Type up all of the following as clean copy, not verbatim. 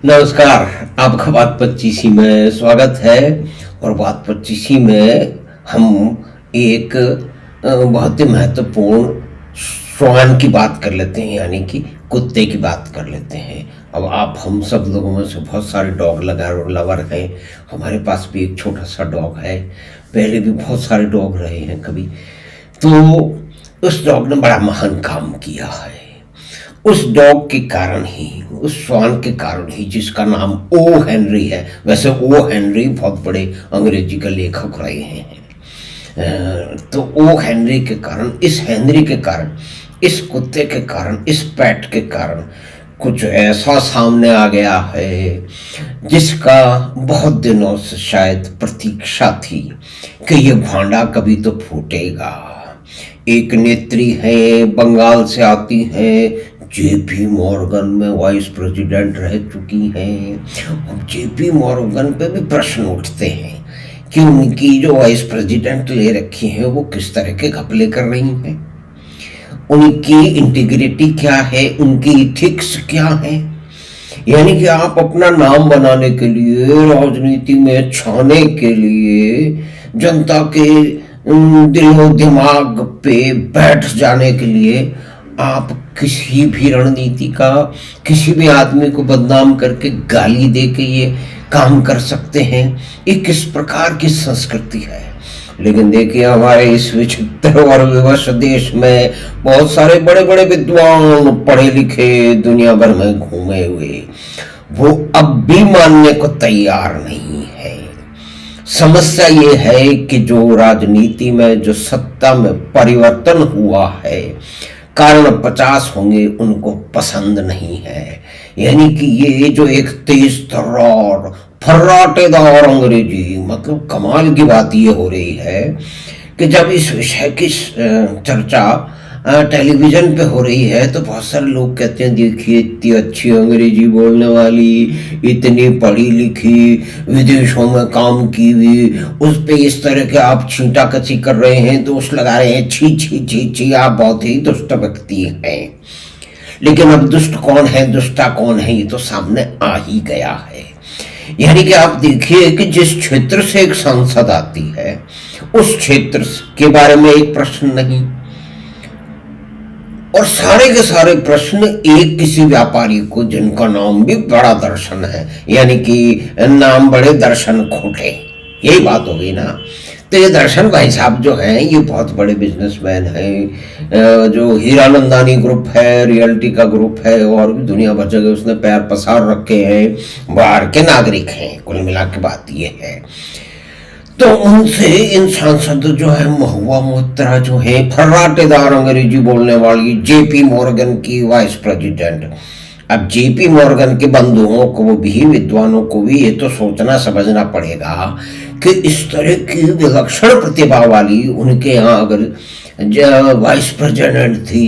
नमस्कार। आपका बात 25 में स्वागत है। और बात 25 में हम एक बहुत ही महत्वपूर्ण श्वान की बात कर लेते हैं, यानी कि कुत्ते की बात कर लेते हैं। अब आप हम सब लोगों में से बहुत सारे डॉग लवर हैं। हमारे पास भी एक छोटा सा डॉग है, पहले भी बहुत सारे डॉग रहे हैं कभी। तो उस डॉग ने बड़ा महान काम किया है। उस डॉग के कारण ही, उस श्वान के कारण ही, जिसका नाम ओ हेनरी है। वैसे ओ हेनरी बहुत बड़े अंग्रेजी का लेखक रहे हैं। तो ओ हेनरी के कारण, इस हेनरी के कारण, इस कुत्ते के कारण, इस पेट के कारण कुछ ऐसा सामने आ गया है जिसका बहुत दिनों से शायद प्रतीक्षा थी कि ये भांडा कभी तो फूटेगा। एक नेत्री है, बंगाल से आती है, जेपी मॉर्गन में वाइस प्रेसिडेंट रह चुकी हैं। अब जेपी मॉर्गन पे भी प्रश्न उठते हैं कि उनकी जो वाइस प्रेसिडेंट ले रखी है वो किस तरह के घपले कर रही हैं, उनकी इंटीग्रिटी क्या है, उनकी इथिक्स क्या है। यानी कि आप अपना नाम बनाने के लिए, राजनीति में छाने के लिए, जनता के दिलो दिमाग पे बैठ जाने के लिए आप किसी भी रणनीति का, किसी भी आदमी को बदनाम करके, गाली दे के ये काम कर सकते हैं। ये किस प्रकार की संस्कृति है। लेकिन देखिए, हमारे इस विचित्र और विवश देश में बहुत सारे बड़े बड़े विद्वान, पढ़े लिखे, दुनिया भर में घूमे हुए, वो अब भी मानने को तैयार नहीं है। समस्या ये है कि जो राजनीति में, जो सत्ता में परिवर्तन हुआ है, कारण 50 होंगे, उनको पसंद नहीं है। यानी कि ये जो एक तेज तर्रार, फर्राटेदार अंग्रेजी, मतलब कमाल की बात ये हो रही है कि जब इस विषय की चर्चा टेलीविजन पे हो रही है तो बहुत सारे लोग कहते हैं, देखिए इतनी अच्छी अंग्रेजी बोलने वाली, इतनी पढ़ी लिखी, विदेशों में काम की हुई, उस पे इस तरह के आप छींटा कची कर रहे हैं, दोष लगा रहे हैं, छी छी छी छी, आप बहुत ही दुष्ट व्यक्ति हैं। लेकिन अब दुष्ट कौन है, दुष्टा कौन है, ये तो सामने आ ही गया है। यानी कि आप देखिए कि जिस क्षेत्र से एक सांसद आती है, उस क्षेत्र के बारे में एक प्रश्न नहीं, और सारे के सारे प्रश्न एक किसी व्यापारी को, जिनका नाम भी बड़ा दर्शन है, यानी कि नाम बड़े दर्शन खोटे, यही बात हो गई ना। तो ये दर्शन भाई साहब जो हैं, ये बहुत बड़े बिजनेसमैन हैं। जो हीरानंदानी ग्रुप है, रियल्टी का ग्रुप है, और भी दुनिया भर जगह उसने पैर पसार रखे हैं, बाहर के नागरिक हैं। कुल मिला के बात ये है। तो उनसे इन सांसद जो है, महुआ मोत्रा जो है, फर्राटेदार अंग्रेजी बोलने वाली जेपी मॉर्गन की वाइस प्रेसिडेंट। अब जेपी मॉर्गन के बंधुओं को भी, विद्वानों को भी ये तो सोचना समझना पड़ेगा कि इस तरह की विलक्षण प्रतिभा वाली उनके यहाँ अगर वाइस प्रेसिडेंट थी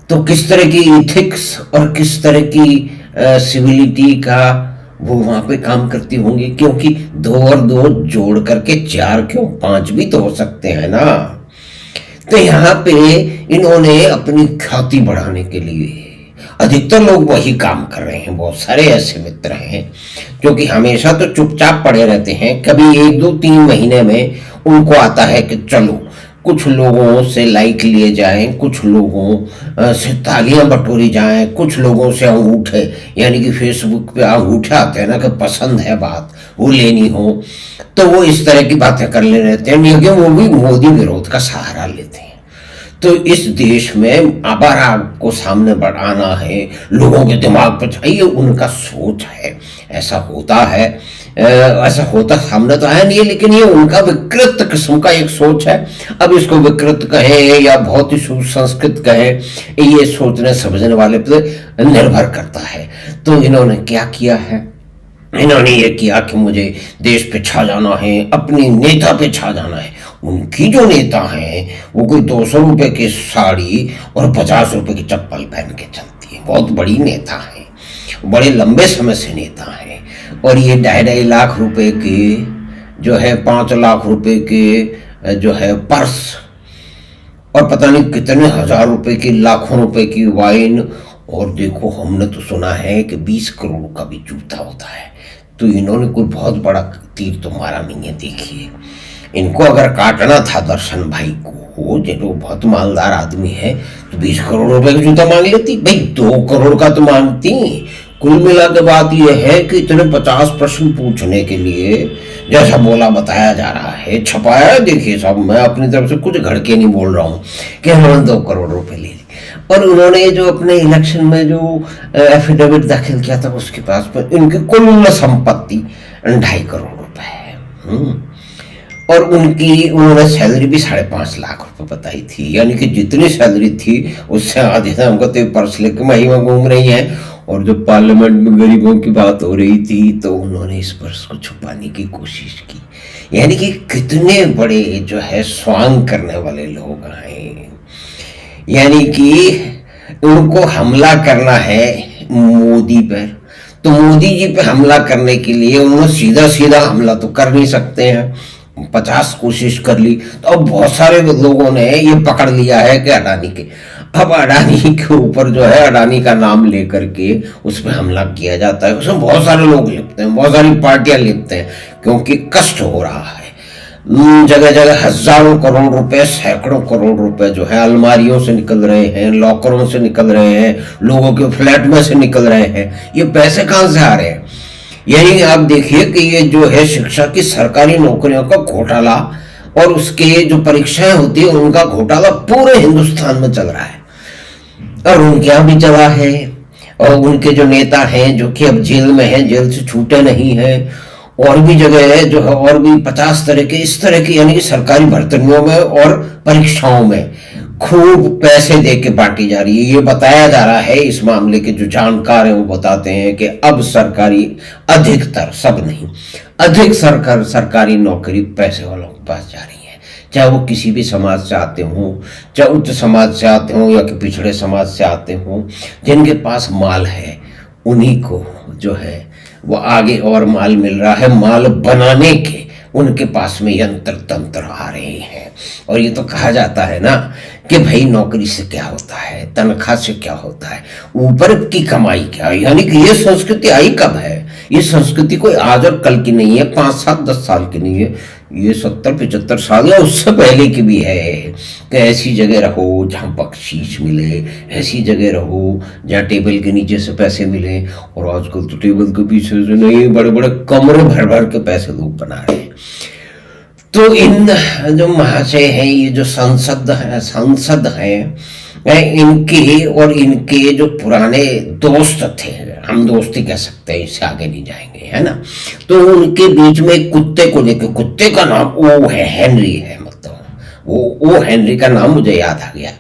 तो किस तरह की इथिक्स और किस तरह की सिविलिटी का वो वहां पे काम करती होंगी। क्योंकि 2 और 2 जोड़ करके 4 क्यों, 5 भी तो हो सकते हैं ना। तो यहाँ पे इन्होंने अपनी ख्याति बढ़ाने के लिए, अधिकतर लोग वही काम कर रहे हैं। बहुत सारे ऐसे मित्र हैं जो कि हमेशा तो चुपचाप पड़े रहते हैं, कभी 1 2 3 महीने में उनको आता है कि चलो कुछ लोगों से लाइक लिए जाएं, कुछ लोगों से तालियां बटोरी जाएं, कुछ लोगों से अंगूठे, यानी कि फेसबुक पे अंगूठे आते हैं ना कि पसंद है बात, वो लेनी हो, तो वो इस तरह की बातें कर ले रहते हैं। लेकिन वो भी मोदी विरोध का सहारा लेते हैं। तो इस देश में आबारा को सामने बढ़ाना है, लोगों के दिमाग पर चाहिए, उनका सोच है, ऐसा होता है। ऐसा होता सामने तो है नहीं, लेकिन ये उनका विकृत किस्म का एक सोच है। अब इसको विकृत कहें या बहुत ही सुसंस्कृत कहें, ये सोचने समझने वाले पर निर्भर करता है। तो इन्होंने क्या किया है, इन्होंने ये किया कि मुझे देश पे छा जाना है, अपने नेता पे छा जाना है। उनकी जो नेता हैं वो कोई 200 रुपए की साड़ी और 50 रुपए की चप्पल पहन के चलती है। बहुत बड़ी नेता है, बड़े लंबे समय से नेता है। और ये 2.5 लाख रुपए के जो है, 5 लाख रुपए के जो है पर्स, और पता नहीं कितने हजार रुपए की, लाखों रुपए की वाइन, और देखो हमने तो सुना है कि 20 करोड़ का भी जूता होता है। तो इन्होंने कोई बहुत बड़ा तीर तो मारा नहीं है। देखिए, इनको अगर काटना था दर्शन भाई को, जो बहुत मालदार आदमी है, तो 20 करोड़ रुपए का जूता मांग लेती भाई, 2 करोड़ का तो मांगती। कुल मिला के बात यह है कि इतने 50 प्रश्न पूछने के लिए, जैसा बोला बताया जा रहा है, छपाया है, देखिए सब, मैं अपनी तरफ से कुछ घड़ के नहीं बोल रहा हूँ कि उन्होंने 2 करोड़ रुपए ले ली। और उन्होंने जो अपने इलेक्शन में जो एफिडेविट दाखिल किया था, उसके पास में इनकी कुल संपत्ति 2.5 करोड़ रुपए है। और उन्होंने सैलरी भी 5.5 लाख रुपए बताई थी, यानी कि जितनी सैलरी थी उससे आधे से हमको तो पर्स लेके महिमा घूम रही है। और जो पार्लियामेंट में गरीबों की बात हो रही थी, तो उन्होंने इस पर्स को छुपाने की कोशिश की। यानी कि कितने बड़े जो है स्वांग करने वाले लोग हैं। यानी कि उनको हमला करना है मोदी पर, तो मोदी जी पे हमला करने के लिए उन्होंने सीधा सीधा हमला तो कर नहीं सकते हैं, 50 कोशिश कर ली। तो अब बहुत सारे लोगों ने ये पकड़ लिया है कि अडानी के, अब अडानी के ऊपर जो है अडानी का नाम लेकर के उस पर हमला किया जाता है। उसमें बहुत सारे लोग लिखते हैं, बहुत सारी पार्टियां लिखते हैं, क्योंकि कष्ट हो रहा है। जगह जगह हजारों करोड़ रुपए, सैकड़ों करोड़ रुपए जो है अलमारियों से निकल रहे हैं, लॉकरों से निकल रहे हैं, लोगों के फ्लैट में से निकल रहे हैं। ये पैसे कहां से आ रहे हैं? यानी आप देखिए कि ये जो है शिक्षा की सरकारी नौकरियों का घोटाला और उसके जो परीक्षाएं होती है उनका घोटाला पूरे हिंदुस्तान में चल रहा है, और उनके यहाँ भी चला है। और उनके जो नेता हैं जो कि अब जेल में हैं, जेल से छूटे नहीं हैं, और भी जगह है जो है, और भी 50 तरह के इस तरह के, यानी कि सरकारी भर्तियों में और परीक्षाओं में खूब पैसे दे के बांटी जा रही है। ये बताया जा रहा है, इस मामले के जो जानकार हैं वो बताते हैं कि अब सरकारी, अधिकतर, सब नहीं, अधिक सरकारी नौकरी पैसे वालों के पास जा रही है, चाहे वो किसी भी समाज से आते हों, चाहे उच्च समाज से आते हों या कि पिछड़े समाज से आते हों। जिनके पास माल है उन्हीं को जो है वो आगे और माल मिल रहा है, माल बनाने के उनके पास में यंत्र तंत्र आ रहे हैं। और ये तो कहा जाता है ना कि भाई नौकरी से क्या होता है, तनख्वाह से क्या होता है, ऊपर की कमाई क्या है। यानी कि ये संस्कृति आई कब है? ये संस्कृति कोई आज और कल की नहीं है, 5, 7, 10 साल की नहीं है, ये 70-75 साल या उससे पहले की भी है कि ऐसी जगह रहो जहाँ बख्शीश मिले, ऐसी जगह रहो जहाँ टेबल के नीचे से पैसे मिले। और आजकल तो टेबल के पीछे से नहीं, बड़े बड़े कमरे भर भर के पैसे लोग बना रहे हैं। तो इन जो महाशय हैं, ये जो सांसद हैं, इनके और इनके जो पुराने दोस्त थे, हम दोस्ती कह सकते हैं, इससे आगे नहीं जाएंगे, है ना। तो उनके बीच में एक कुत्ते को लेकर, कुत्ते का नाम वो है हेनरी है, मतलब वो हेनरी का नाम मुझे याद आ गया।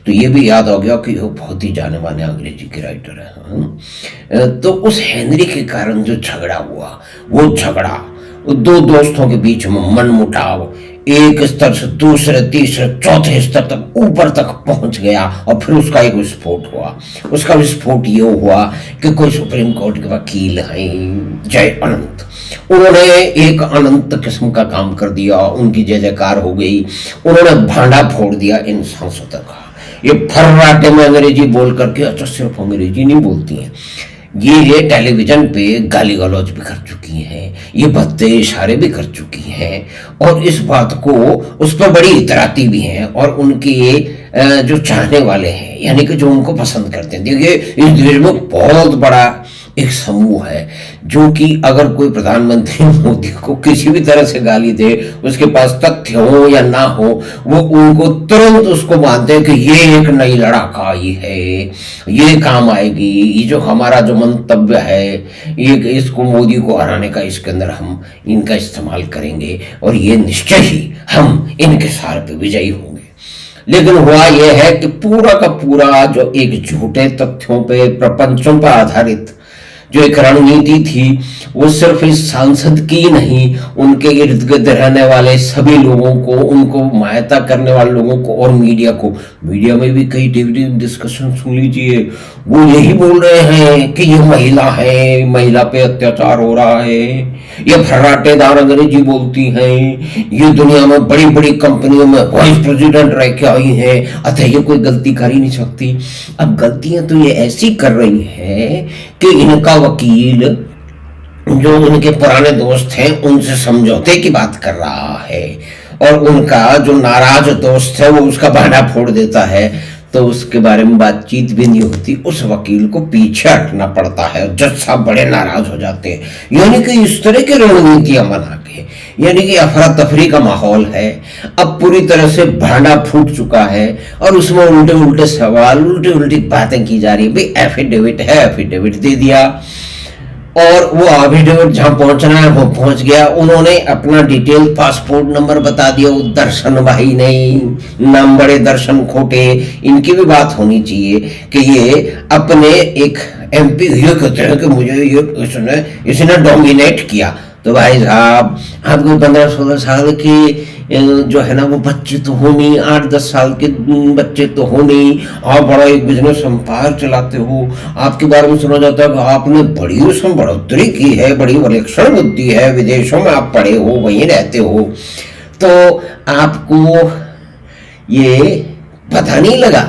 तो ये भी याद हो गया कि वो बहुत ही जाने माने अंग्रेजी के राइटर है। तो उस हेनरी के कारण जो झगड़ा हुआ, वो झगड़ा दो दोस्तों के बीच में मनमुटाव एक स्तर से दूसरे, तीसरे, चौथे स्तर तक, ऊपर तक पहुंच गया। और फिर उसका एक विस्फोट हुआ। उसका विस्फोट ये हुआ कि कोई सुप्रीम कोर्ट के वकील हैं, जय अनंत, उन्होंने एक अनंत किस्म का काम कर दिया, उनकी जय जयकार हो गई। उन्होंने भांडा फोड़ दिया इन सांसदों का। ये फर्राटे में अंग्रेजी बोल करके, अच्छा सिर्फ अंग्रेजी नहीं बोलती हैं, ये टेलीविजन पे गाली गलौज भी कर चुकी हैं, ये भद्दे इशारे भी कर चुकी हैं, और इस बात को उस पर बड़ी इतराती भी हैं। और उनके जो चाहने वाले हैं, यानी कि जो उनको पसंद करते हैं, देखिए इस देश में बहुत बड़ा एक समूह है जो कि अगर कोई प्रधानमंत्री मोदी को किसी भी तरह से गाली दे, उसके पास तथ्य हो या ना हो, वो उनको तुरंत उसको मानते हैं कि ये एक नई लड़ाका आई है, ये काम आएगी, ये जो हमारा जो मंतव्य है, ये इसको मोदी को हराने का, इसके अंदर हम इनका इस्तेमाल करेंगे और ये निश्चय ही हम इनके सार पे विजयी होंगे। लेकिन हुआ यह है कि पूरा का पूरा जो एक झूठे तथ्यों पे, प्रपंचों पर आधारित जो एक रणनीति थी वो सिर्फ इस सांसद की नहीं, उनके इर्द गिर्द रहने वाले सभी लोगों को, उनको सहायता करने वाले लोगों को और मीडिया को। मीडिया में भी कई टीवी डिस्कशन सुन लीजिए, वो यही बोल रहे हैं कि ये महिला है, महिला पे अत्याचार हो रहा है, ये फर्राटेदार अंग्रेजी बोलती हैं, ये दुनिया में बड़ी बड़ी कंपनियों में वाइस प्रेसिडेंट रह के आई हैं, अतः ये कोई गलती कर ही नहीं सकती। अब गलतियां तो ये ऐसी कर रही हैं कि इनका वकील जो उनके पुराने दोस्त हैं उनसे समझौते की बात कर रहा है, और उनका जो नाराज दोस्त है वो उसका बहाना फोड़ देता है, तो उसके बारे में बातचीत भी नहीं होती, उस वकील को पीछे हटना पड़ता है, जज साहब बड़े नाराज हो जाते हैं। यानी कि इस तरह की रणनीतियां बना के, यानी कि अफरा तफरी का माहौल है, अब पूरी तरह से भांडा फूट चुका है, और उसमें उल्टे उल्टे सवाल, उल्टी उल्टी बातें की जा रही है। भाई एफिडेविट है, एफिडेविट दे दिया, और वो एफिडेविट जहां पहुंचना है वो पहुंच गया, उन्होंने अपना डिटेल पासपोर्ट नंबर बता दिया, वो दर्शन भाई नहीं, नाम बड़े दर्शन खोटे, इनकी भी बात होनी चाहिए कि ये अपने एक एमपी ये कहते हैं कि मुझे ये इसने डोमिनेट किया। तो भाई साहब, आपको 15-16 साल के जो है ना वो बच्चे तो हो नहीं, 8-10 साल के बच्चे तो हो नहीं, आप बड़ा एक बिजनेस एम्पायर चलाते हो, आपके बारे में सुना जाता है कि आपने बड़ी उसमें बढ़ोतरी की है, बड़ी विलक्षण बुद्धि है, विदेशों में आप पढ़े हो, वहीं रहते हो, तो आपको ये पता नहीं लगा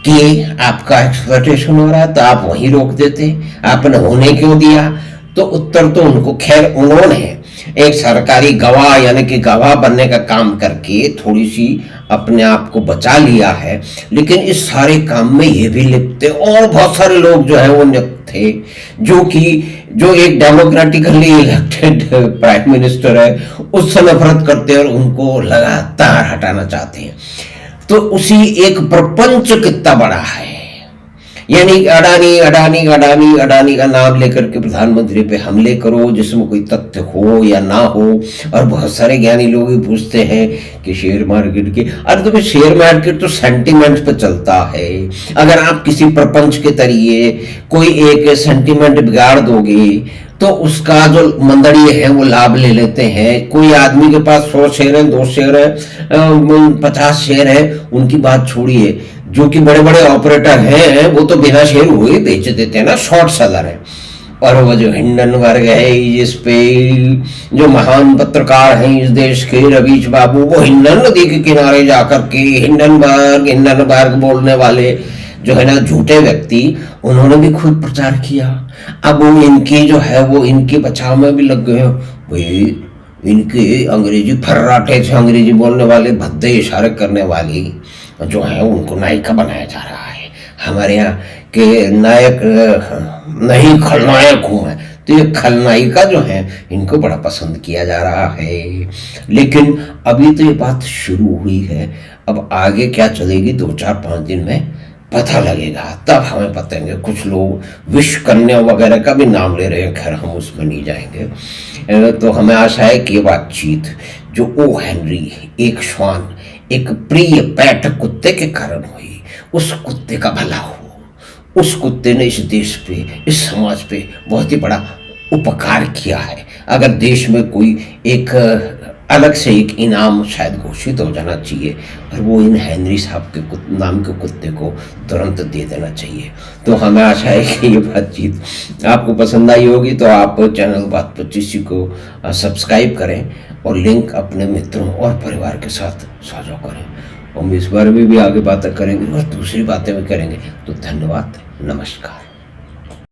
कि आपका एक्सप्लॉयटेशन हो रहा है, तो आप वहीं रोक देते, आपने होने क्यों दिया? तो उत्तर तो उनको, खैर उन्होंने एक सरकारी गवाह यानी कि गवाह बनने का काम करके थोड़ी सी अपने आप को बचा लिया है, लेकिन इस सारे काम में ये भी लिप्त थे और बहुत सारे लोग जो है वो नियुक्त थे, जो एक डेमोक्रेटिकली इलेक्टेड प्राइम मिनिस्टर है उससे नफरत करते हैं और उनको लगातार हटाना चाहते हैं। तो उसी एक प्रपंच कितना बड़ा है, यानी अडानी अडानी अडानी अडानी का नाम लेकर के प्रधानमंत्री पे हमले करो, जिसमें कोई तथ्य हो या ना हो। और बहुत सारे ज्ञानी लोग भी पूछते हैं कि शेयर मार्केट की, अरे तो शेयर मार्केट तो सेंटिमेंट पे चलता है, अगर आप किसी प्रपंच के तरीके कोई एक सेंटिमेंट बिगाड़ दोगे तो उसका जो मंदड़ी है वो लाभ ले लेते हैं। कोई आदमी के पास 100 शेयर है, 2 शेयर है, 50 शेयर है, उनकी बात छोड़िए, जो कि बड़े बड़े ऑपरेटर हैं वो तो बिना शेयर हुए बेच देते हैं ना, शॉर्ट सेलर है। और वो जो हिंडनबर्ग है, जिस पे जो महान पत्रकार हैं इस देश के, रवीश बाबू, वो हिंडन नदी के किनारे जाकर के हिंडनबर्ग बोलने वाले जो है ना झूठे व्यक्ति, उन्होंने भी खुद प्रचार किया। अब वो इनकी जो है वो इनके बचाव में भी लग गए। भाई इनके अंग्रेजी फर्राटे से अंग्रेजी बोलने वाले, भद्दे इशारे करने वाली जो है उनको नायिका बनाया जा रहा है। हमारे यहाँ के नायक नहीं खलनायक हूँ मैं, तो ये खलनायिका जो है इनको बड़ा पसंद किया जा रहा है। लेकिन अभी तो ये बात शुरू हुई है, अब आगे क्या चलेगी 2-4-5 दिन में पता लगेगा, तब हमें बताएंगे। कुछ लोग विश्व कन्या वगैरह का भी नाम ले रहे हैं, खैर हम उसमें नहीं जाएंगे। तो हमें आशा है कि ये बातचीत जो ओ हेनरी, एक श्वान, एक प्रिय पेट कुत्ते के कारण हुई, उस कुत्ते का भला हो, उस कुत्ते ने इस देश पे, इस समाज पे बहुत ही बड़ा उपकार किया है। अगर देश में कोई एक अलग से एक इनाम शायद घोषित हो जाना चाहिए, और वो इन हेनरी साहब के नाम के कुत्ते को तुरंत दे देना चाहिए। तो हमें आशा है कि ये बातचीत आपको पसंद आई होगी, तो आप चैनल बात 25 को सब्सक्राइब करें और लिंक अपने मित्रों और परिवार के साथ साझा करें। हम इस बारे में भी आगे बातें करेंगे और दूसरी बातें भी करेंगे। तो धन्यवाद, नमस्कार।